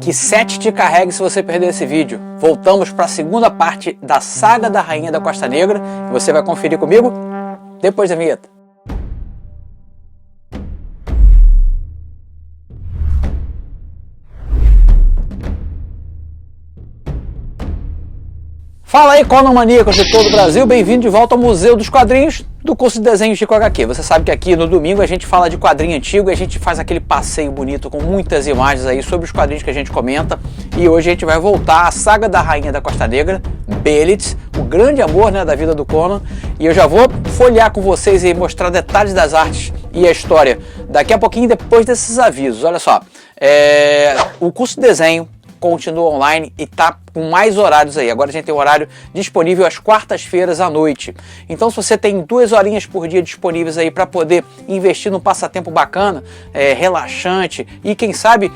Que 7 te carregue se você perder esse vídeo. Voltamos para a segunda parte da saga da Rainha da Costa Negra. E você vai conferir comigo depois da vinheta. Fala aí, Conan Maníacos de todo o Brasil, bem-vindo de volta ao Museu dos Quadrinhos do curso de desenho Chico HQ. Você sabe que aqui no domingo a gente fala de quadrinho antigo e a gente faz aquele passeio bonito com muitas imagens aí sobre os quadrinhos que a gente comenta. E hoje a gente vai voltar à saga da Rainha da Costa Negra, Belitz, o grande amor, né, da vida do Conan. E eu já vou folhear com vocês e mostrar detalhes das artes e a história daqui a pouquinho, depois desses avisos. Olha só, o curso de desenho continua online e tá com mais horários aí. Agora a gente tem um horário disponível às quartas-feiras à noite. Então, se você tem 2 horinhas por dia disponíveis aí para poder investir num passatempo bacana, relaxante e quem sabe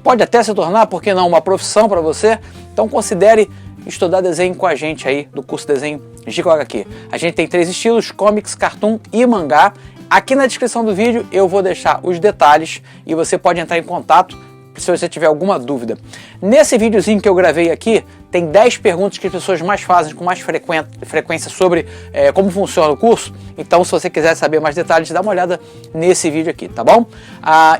pode até se tornar, por que não, uma profissão para você, então considere estudar desenho com a gente aí do curso de desenho Chico HQ. A gente tem 3 estilos: comics, cartoon e mangá. Aqui na descrição do vídeo eu vou deixar os detalhes e você pode entrar em contato se você tiver alguma dúvida. Nesse videozinho que eu gravei aqui, tem 10 perguntas que as pessoas mais fazem com mais frequência sobre como funciona o curso. Então, se você quiser saber mais detalhes, dá uma olhada nesse vídeo aqui, tá bom?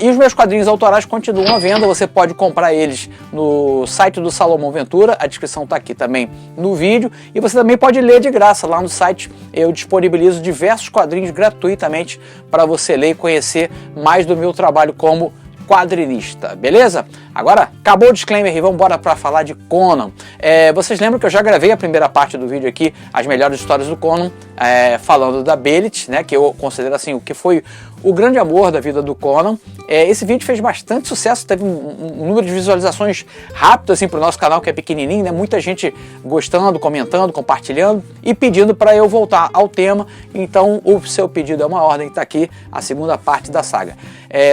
E os meus quadrinhos autorais continuam à venda, você pode comprar eles no site do Salomão Ventura, a descrição está aqui também no vídeo, e você também pode ler de graça lá no site. Eu disponibilizo diversos quadrinhos gratuitamente para você ler e conhecer mais do meu trabalho como quadrinista, beleza? Agora, acabou o disclaimer e vamos embora para falar de Conan. Vocês lembram que eu já gravei a primeira parte do vídeo aqui, as melhores histórias do Conan, falando da Belitz, né, que eu considero assim, o que foi o grande amor da vida do Conan. Esse vídeo fez bastante sucesso, teve um número de visualizações rápido assim para o nosso canal, que é pequenininho, né? Muita gente gostando, comentando, compartilhando e pedindo para eu voltar ao tema. Então o seu pedido é uma ordem, está aqui a segunda parte da saga.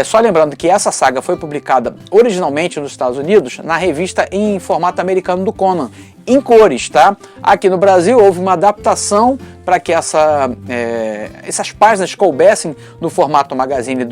Só lembrando que essa saga foi publicada originalmente nos Estados Unidos na revista em formato americano do Conan, em cores, tá? Aqui no Brasil houve uma adaptação para que essas páginas coubessem no formato magazine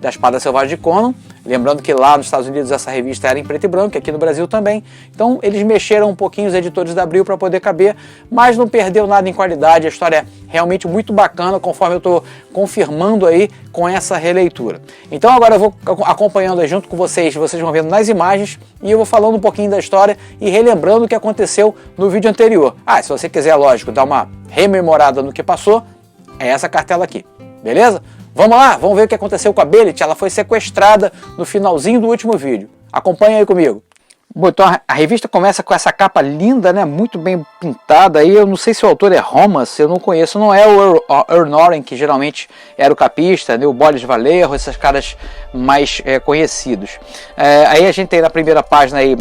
da Espada Selvagem de Conan. Lembrando que lá nos Estados Unidos essa revista era em preto e branco, aqui no Brasil também. Então eles mexeram um pouquinho, os editores da Abril, para poder caber, mas não perdeu nada em qualidade. A história é realmente muito bacana, conforme eu estou confirmando aí com essa releitura. Então agora eu vou acompanhando aí junto com vocês vão vendo nas imagens e eu vou falando um pouquinho da história e relembrando o que aconteceu no vídeo anterior. Se você quiser, lógico, dar uma rememorada no que passou, é essa cartela aqui, beleza? Vamos lá, vamos ver o que aconteceu com a Belitz. Ela foi sequestrada no finalzinho do último vídeo. Acompanha aí comigo. Bom, então a revista começa com essa capa linda, né? Muito bem pintada aí. Eu não sei se o autor é Romas, eu não conheço. Não é o Earl Norton, que geralmente era o capista, né? O Boris Vallejo, esses caras mais conhecidos. Aí a gente tem na primeira página aí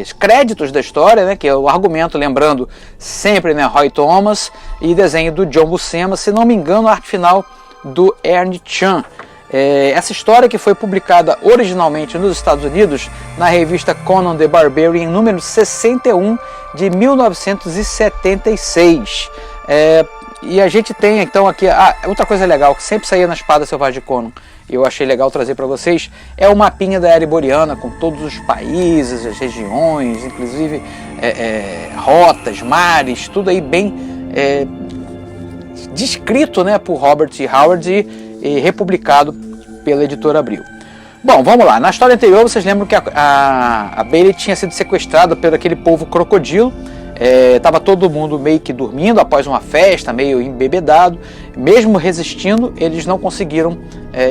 os créditos da história, né, que é o argumento, lembrando sempre, né, Roy Thomas, e desenho do John Buscema, se não me engano, a arte final do Ernie Chan. Essa história que foi publicada originalmente nos Estados Unidos na revista Conan the Barbarian, número 61 de 1976. E a gente tem então aqui outra coisa legal que sempre saía na Espada Selvagem de Conan, e eu achei legal trazer para vocês, é o mapinha da Era Iboriana com todos os países, as regiões, inclusive rotas, mares, tudo aí bem descrito, né, por Robert E. Howard e republicado pela editora Abril. Bom, vamos lá. Na história anterior vocês lembram que a Belitz tinha sido sequestrada por aquele povo crocodilo. Tava todo mundo meio que dormindo após uma festa, meio embebedado. Mesmo resistindo, eles não conseguiram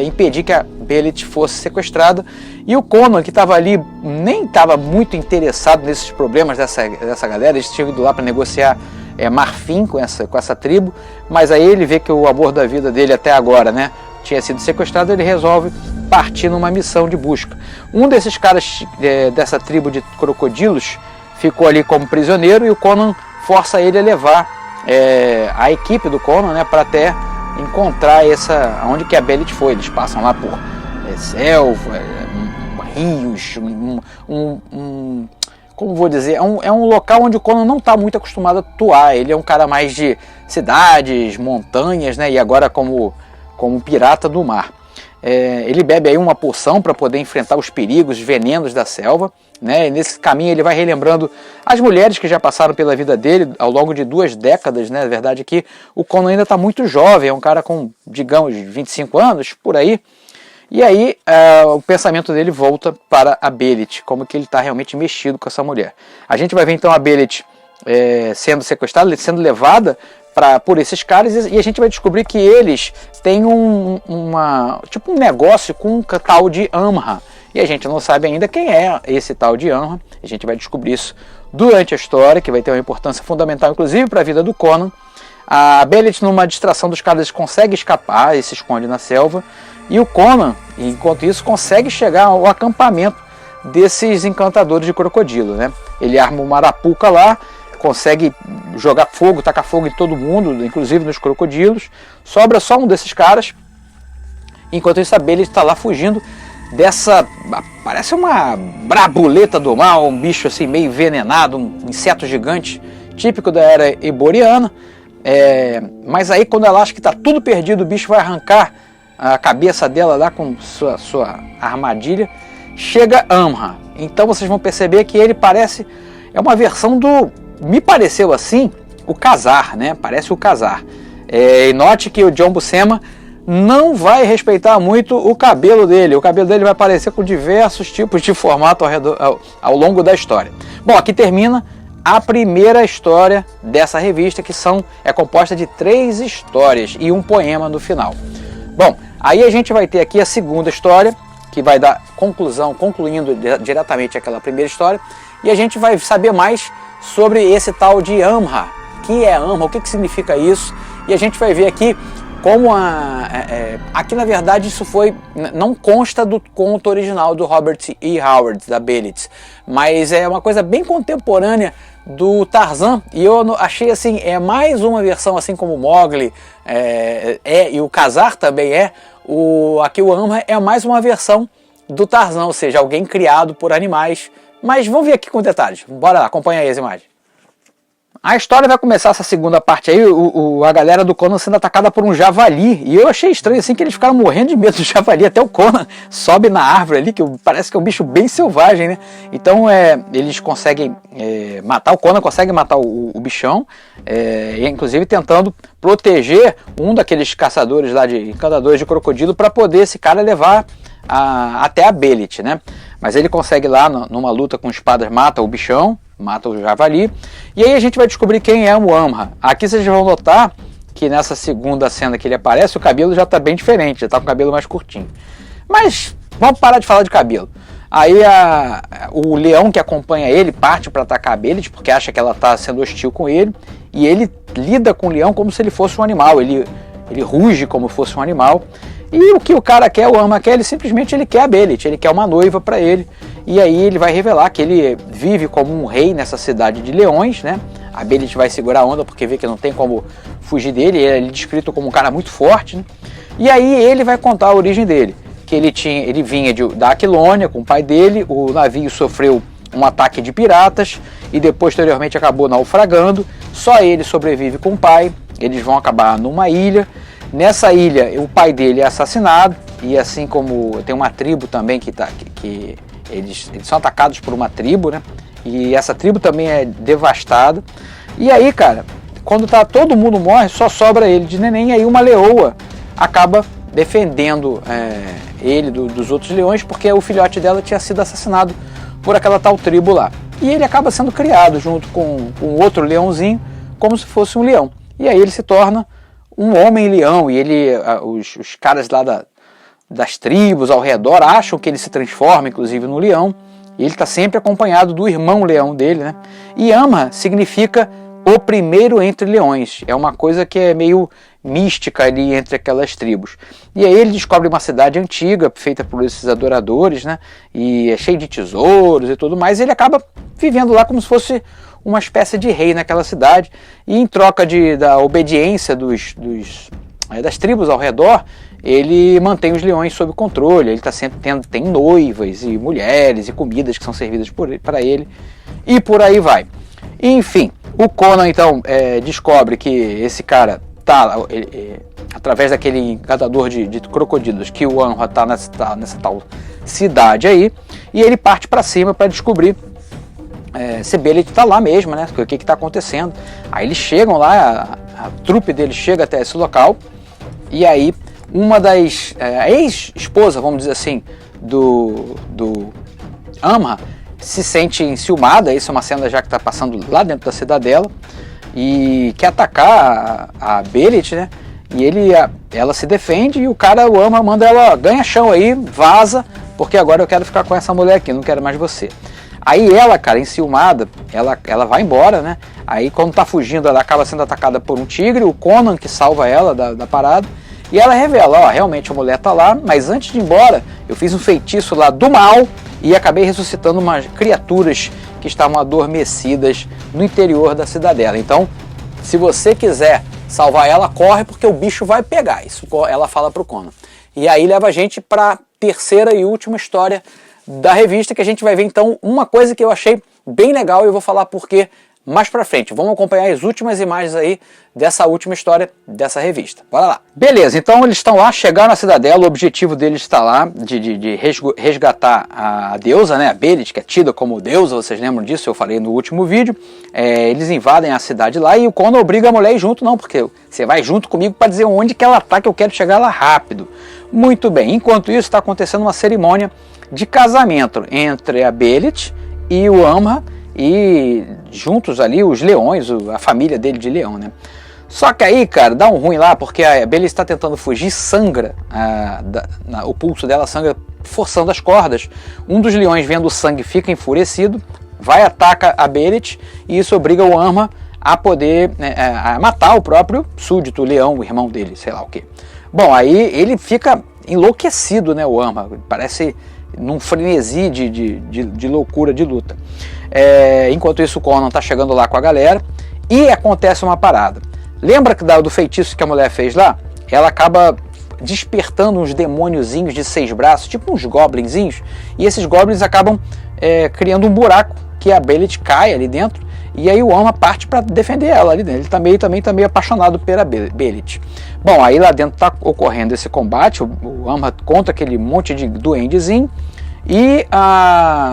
impedir que a Belitz fosse sequestrada. E o Conan, que estava ali, nem estava muito interessado nesses problemas dessa galera. Eles tinham ido lá para negociar marfim com essa tribo, mas aí ele vê que o amor da vida dele até agora, né, tinha sido sequestrado. Ele resolve partir numa missão de busca. Um desses caras dessa tribo de crocodilos ficou ali como prisioneiro e o Conan força ele a levar a equipe do Conan, né, para até encontrar onde que a Belitz foi. Eles passam lá por selva, rios, como vou dizer, é um local onde o Conan não está muito acostumado a atuar. Ele é um cara mais de cidades, montanhas, né, e agora como pirata do mar. Ele bebe aí uma poção para poder enfrentar os perigos, os venenos da selva, né? E nesse caminho ele vai relembrando as mulheres que já passaram pela vida dele ao longo de 2 décadas, né? Na verdade é que o Conan ainda está muito jovem, é um cara com, digamos, 25 anos, por aí. E aí o pensamento dele volta para a Belit, como que ele está realmente mexido com essa mulher. A gente vai ver então a Belit sendo sequestrada, sendo levada por esses caras, e a gente vai descobrir que eles têm tipo um negócio com um tal de Amra. E a gente não sabe ainda quem é esse tal de Amra. A gente vai descobrir isso durante a história, que vai ter uma importância fundamental, inclusive, para a vida do Conan. A Belit, numa distração dos caras, consegue escapar e se esconde na selva. E o Conan, enquanto isso, consegue chegar ao acampamento desses encantadores de crocodilo, né? Ele arma uma arapuca lá, consegue jogar fogo, tacar fogo em todo mundo, inclusive nos crocodilos. Sobra só um desses caras. Enquanto isso, a Belit está lá fugindo dessa... parece uma brabuleta do mal, um bicho assim meio envenenado, um inseto gigante, típico da era eboriana. Mas aí, quando ela acha que está tudo perdido, o bicho vai arrancar a cabeça dela lá com sua armadilha. Chega Amra. Então vocês vão perceber que ele parece... é uma versão do... me pareceu assim, o Khazar, né? Parece o Khazar. E note que o John Buscema não vai respeitar muito o cabelo dele. O cabelo dele vai aparecer com diversos tipos de formato ao longo da história. Bom, aqui termina a primeira história dessa revista, que é composta de 3 histórias e um poema no final. Bom, aí a gente vai ter aqui a segunda história, que vai dar concluindo diretamente aquela primeira história, e a gente vai saber mais sobre esse tal de Amra. Que é Amra? O que significa isso? E a gente vai ver aqui como aqui na verdade isso não consta do conto original do Robert E. Howard, da Belit, mas é uma coisa bem contemporânea do Tarzan, e eu achei assim, mais uma versão, assim como o Mowgli e o Khazar também aqui o Amra é mais uma versão do Tarzan, ou seja, alguém criado por animais. Mas vamos ver aqui com detalhes. Bora lá, acompanha aí as imagens. A história vai começar, essa segunda parte aí, a galera do Conan sendo atacada por um javali. E eu achei estranho assim que eles ficaram morrendo de medo do javali. Até o Conan sobe na árvore ali, que parece que é um bicho bem selvagem, né? Então eles conseguem matar, o Conan consegue matar o bichão, inclusive tentando proteger um daqueles caçadores lá, de encantadores de crocodilo, para poder esse cara levar até a Belit, né? Mas ele consegue lá, numa luta com espadas, mata o bichão, mata o javali. E aí a gente vai descobrir quem é o Amra. Aqui vocês vão notar que nessa segunda cena que ele aparece, o cabelo já está bem diferente, já está com o cabelo mais curtinho. Mas vamos parar de falar de cabelo. Aí o leão que acompanha ele parte para atacar a Belit, porque acha que ela está sendo hostil com ele. E ele lida com o leão como se ele fosse um animal, ele ruge como se fosse um animal. E o que o cara quer, o Amra quer, ele simplesmente quer a Belit, ele quer uma noiva para ele. E aí ele vai revelar que ele vive como um rei nessa cidade de leões, né? A Belit vai segurar a onda porque vê que não tem como fugir dele, ele é descrito como um cara muito forte, né? E aí ele vai contar a origem dele, que ele vinha da Aquilônia com o pai dele, o navio sofreu um ataque de piratas e depois, posteriormente, acabou naufragando. Só ele sobrevive com o pai, eles vão acabar numa ilha. Nessa ilha, o pai dele é assassinado, e assim como tem uma tribo também que eles são atacados por uma tribo, né? E essa tribo também é devastada. E aí, cara, quando todo mundo morre, só sobra ele de neném, e aí uma leoa acaba defendendo ele dos outros leões, porque o filhote dela tinha sido assassinado por aquela tal tribo lá. E ele acaba sendo criado junto com outro leãozinho, como se fosse um leão. E aí ele se torna um homem-leão, e os caras lá das tribos ao redor acham que ele se transforma, inclusive, no leão, e ele está sempre acompanhado do irmão-leão dele, né? E Amra significa o primeiro entre leões, é uma coisa que é meio mística ali entre aquelas tribos. E aí ele descobre uma cidade antiga, feita por esses adoradores, né? E é cheio de tesouros e tudo mais, e ele acaba vivendo lá como se fosse uma espécie de rei naquela cidade, e em troca da obediência das tribos ao redor, ele mantém os leões sob controle, ele está sempre tem noivas e mulheres e comidas que são servidas para ele, e por aí vai. Enfim, o Conan então descobre que esse cara tá, através daquele encantador de crocodilos, que o Amra tá nessa tal cidade aí, e ele parte para cima para descobrir se Belit tá lá mesmo, né? O que está acontecendo. Aí eles chegam lá, a trupe deles chega até esse local, e aí uma das ex-esposa, vamos dizer assim, do Amra se sente enciumada. Isso é uma cena já que está passando lá dentro da cidadela, e quer atacar a Belit, né? E ela se defende, e o Amra manda ela, ganha chão aí, vaza, porque agora eu quero ficar com essa mulher aqui, não quero mais você. Aí ela, cara, enciumada, ela vai embora, né? Aí quando tá fugindo, ela acaba sendo atacada por um tigre, o Conan que salva ela da parada, e ela revela, ó, realmente a mulher tá lá, mas antes de ir embora, eu fiz um feitiço lá do mal e acabei ressuscitando umas criaturas que estavam adormecidas no interior da cidadela. Então, se você quiser salvar ela, corre, porque o bicho vai pegar. Isso ela fala pro Conan. E aí leva a gente para terceira e última história da revista, que a gente vai ver então uma coisa que eu achei bem legal, e eu vou falar por quê mais pra frente. Vamos acompanhar as últimas imagens aí dessa última história dessa revista. Bora lá. Beleza, então eles estão lá, chegaram na cidadela, o objetivo deles está lá de resgatar a deusa, né, a Belit, que é tida como deusa, vocês lembram disso, eu falei no último vídeo. Eles invadem a cidade lá, e o Conan obriga a mulher a ir junto, não, porque você vai junto comigo para dizer onde que ela tá, que eu quero chegar lá rápido. Muito bem, enquanto isso está acontecendo uma cerimônia de casamento entre a Belit e o Amra, e juntos ali os leões, a família dele de leão, né? Só que aí, cara, dá um ruim lá, porque a Belit está tentando fugir, sangra, o pulso dela sangra, forçando as cordas. Um dos leões, vendo o sangue, fica enfurecido, vai, ataca a Belit, e isso obriga o Amra a poder a matar o próprio súdito, o leão, o irmão dele, sei lá o que. Bom, aí ele fica enlouquecido, né, o Amra, parece num frenesi de loucura, de luta. Enquanto isso, o Conan tá chegando lá com a galera, e acontece uma parada. Lembra do feitiço que a mulher fez lá? Ela acaba despertando uns demôniozinhos de 6 braços, tipo uns goblinzinhos, e esses goblins acabam criando um buraco, que a Belit cai ali dentro, e aí o Amra parte para defender ela ali dentro. Ele também tá meio apaixonado pela Belit. Bom, aí lá dentro tá ocorrendo esse combate, o Amra contra aquele monte de duendezinho, e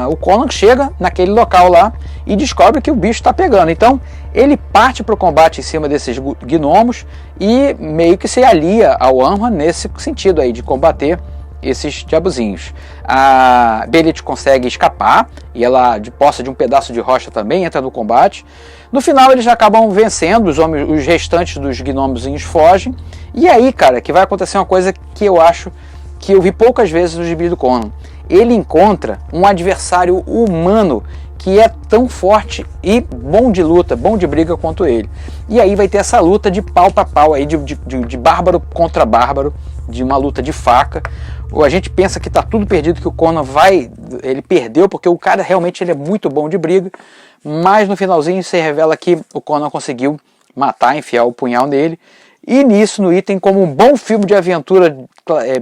o Conan chega naquele local lá e descobre que o bicho está pegando. Então ele parte para o combate em cima desses gnomos e meio que se alia ao Amra nesse sentido aí de combater esses diabozinhos. A Belit consegue escapar, e ela, de posse de um pedaço de rocha, também entra no combate. No final eles acabam vencendo, os restantes dos gnomozinhos fogem, e aí, cara, que vai acontecer uma coisa que eu acho que eu vi poucas vezes no gibi do Conan. Ele encontra um adversário humano que é tão forte e bom de luta, bom de briga quanto ele. E aí vai ter essa luta de pau para pau aí, de bárbaro contra bárbaro, de uma luta de faca. Ou a gente pensa que tá tudo perdido, que o Conan ele perdeu, porque o cara realmente ele é muito bom de briga, mas no finalzinho se revela que o Conan conseguiu matar, enfiar o punhal nele. E nisso, no item, como um bom filme de aventura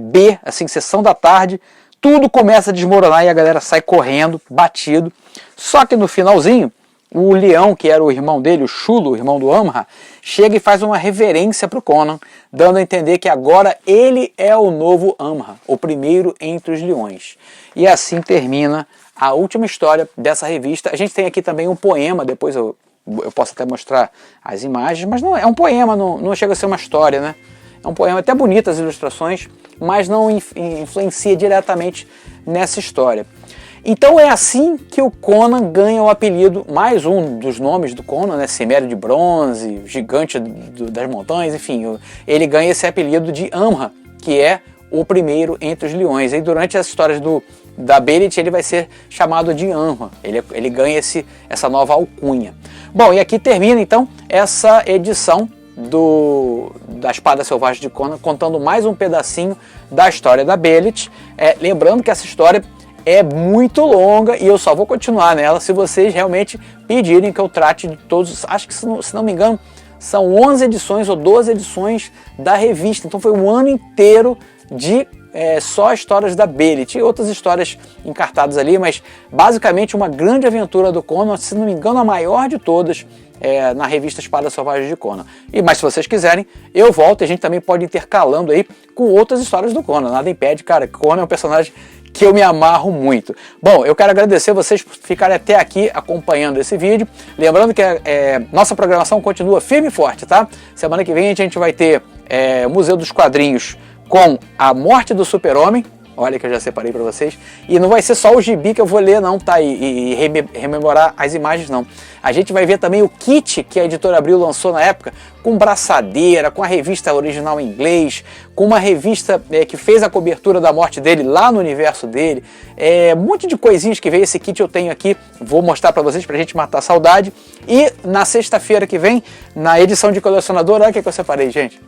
B, assim, sessão da tarde, tudo começa a desmoronar e a galera sai correndo, batido. Só que no finalzinho, o leão, que era o irmão dele, o Chulo, o irmão do Amra, chega e faz uma reverência para o Conan, dando a entender que agora ele é o novo Amra, o primeiro entre os leões. E assim termina a última história dessa revista. A gente tem aqui também um poema, depois eu posso até mostrar as imagens, mas não é um poema, não chega a ser uma história, né? É um poema até bonito as ilustrações, mas não influencia diretamente nessa história. Então é assim que o Conan ganha o apelido, mais um dos nomes do Conan, né? Cimério de Bronze, Gigante das Montanhas, enfim, ele ganha esse apelido de Amra, que é o primeiro entre os leões. E durante as histórias da Belit ele vai ser chamado de Amra, ele ganha essa nova alcunha. Bom, e aqui termina então essa edição da Espada Selvagem de Conan, contando mais um pedacinho da história da Belit. Lembrando que essa história é muito longa e eu só vou continuar nela se vocês realmente pedirem que eu trate de todos. Acho que, se não me engano, são 11 edições ou 12 edições da revista. Então foi um ano inteiro de só histórias da Belit e outras histórias encartadas ali, mas basicamente uma grande aventura do Conan, se não me engano a maior de todas, na revista Espada Selvagem de Conan. Mas se vocês quiserem, eu volto e a gente também pode ir intercalando aí com outras histórias do Conan. Nada impede, cara. Conan é um personagem que eu me amarro muito. Bom, eu quero agradecer vocês por ficarem até aqui acompanhando esse vídeo. Lembrando que nossa programação continua firme e forte, tá? Semana que vem a gente vai ter o Museu dos Quadrinhos com A Morte do Super-Homem. Olha que eu já separei para vocês. E não vai ser só o gibi que eu vou ler não, tá? E rememorar as imagens não. A gente vai ver também o kit que a Editora Abril lançou na época, com braçadeira, com a revista original em inglês, com uma revista que fez a cobertura da morte dele lá no universo dele. Um monte de coisinhas que veio. Esse kit eu tenho aqui, vou mostrar para vocês pra gente matar a saudade. E na sexta-feira que vem, na edição de colecionador, olha o que eu separei, gente.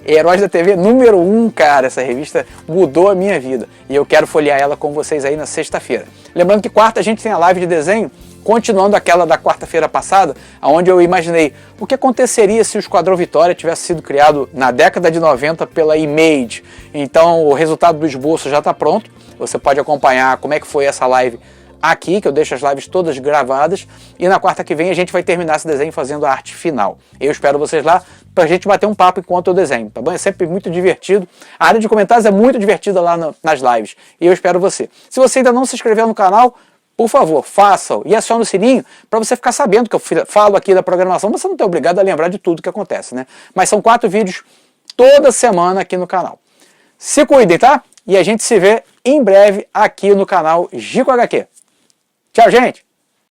Heróis da TV número 1, cara, essa revista mudou a minha vida e eu quero folhear ela com vocês aí na sexta-feira. Lembrando que quarta a gente tem a live de desenho, continuando aquela da quarta-feira passada, onde eu imaginei o que aconteceria se o Esquadrão Vitória tivesse sido criado na década de 90 pela Image. Então o resultado do esboço já está pronto, você pode acompanhar como é que foi essa live aqui, que eu deixo as lives todas gravadas, e na quarta que vem a gente vai terminar esse desenho fazendo a arte final. Eu espero vocês lá pra gente bater um papo enquanto eu desenho, tá bom? É sempre muito divertido. A área de comentários é muito divertida lá nas lives, e eu espero você. Se você ainda não se inscreveu no canal, por favor, faça-o e acione o sininho para você ficar sabendo que eu falo aqui da programação. Você não é obrigado a lembrar de tudo que acontece, né? Mas são 4 vídeos toda semana aqui no canal. Se cuidem, tá? E a gente se vê em breve aqui no canal Gico HQ. Tchau, gente!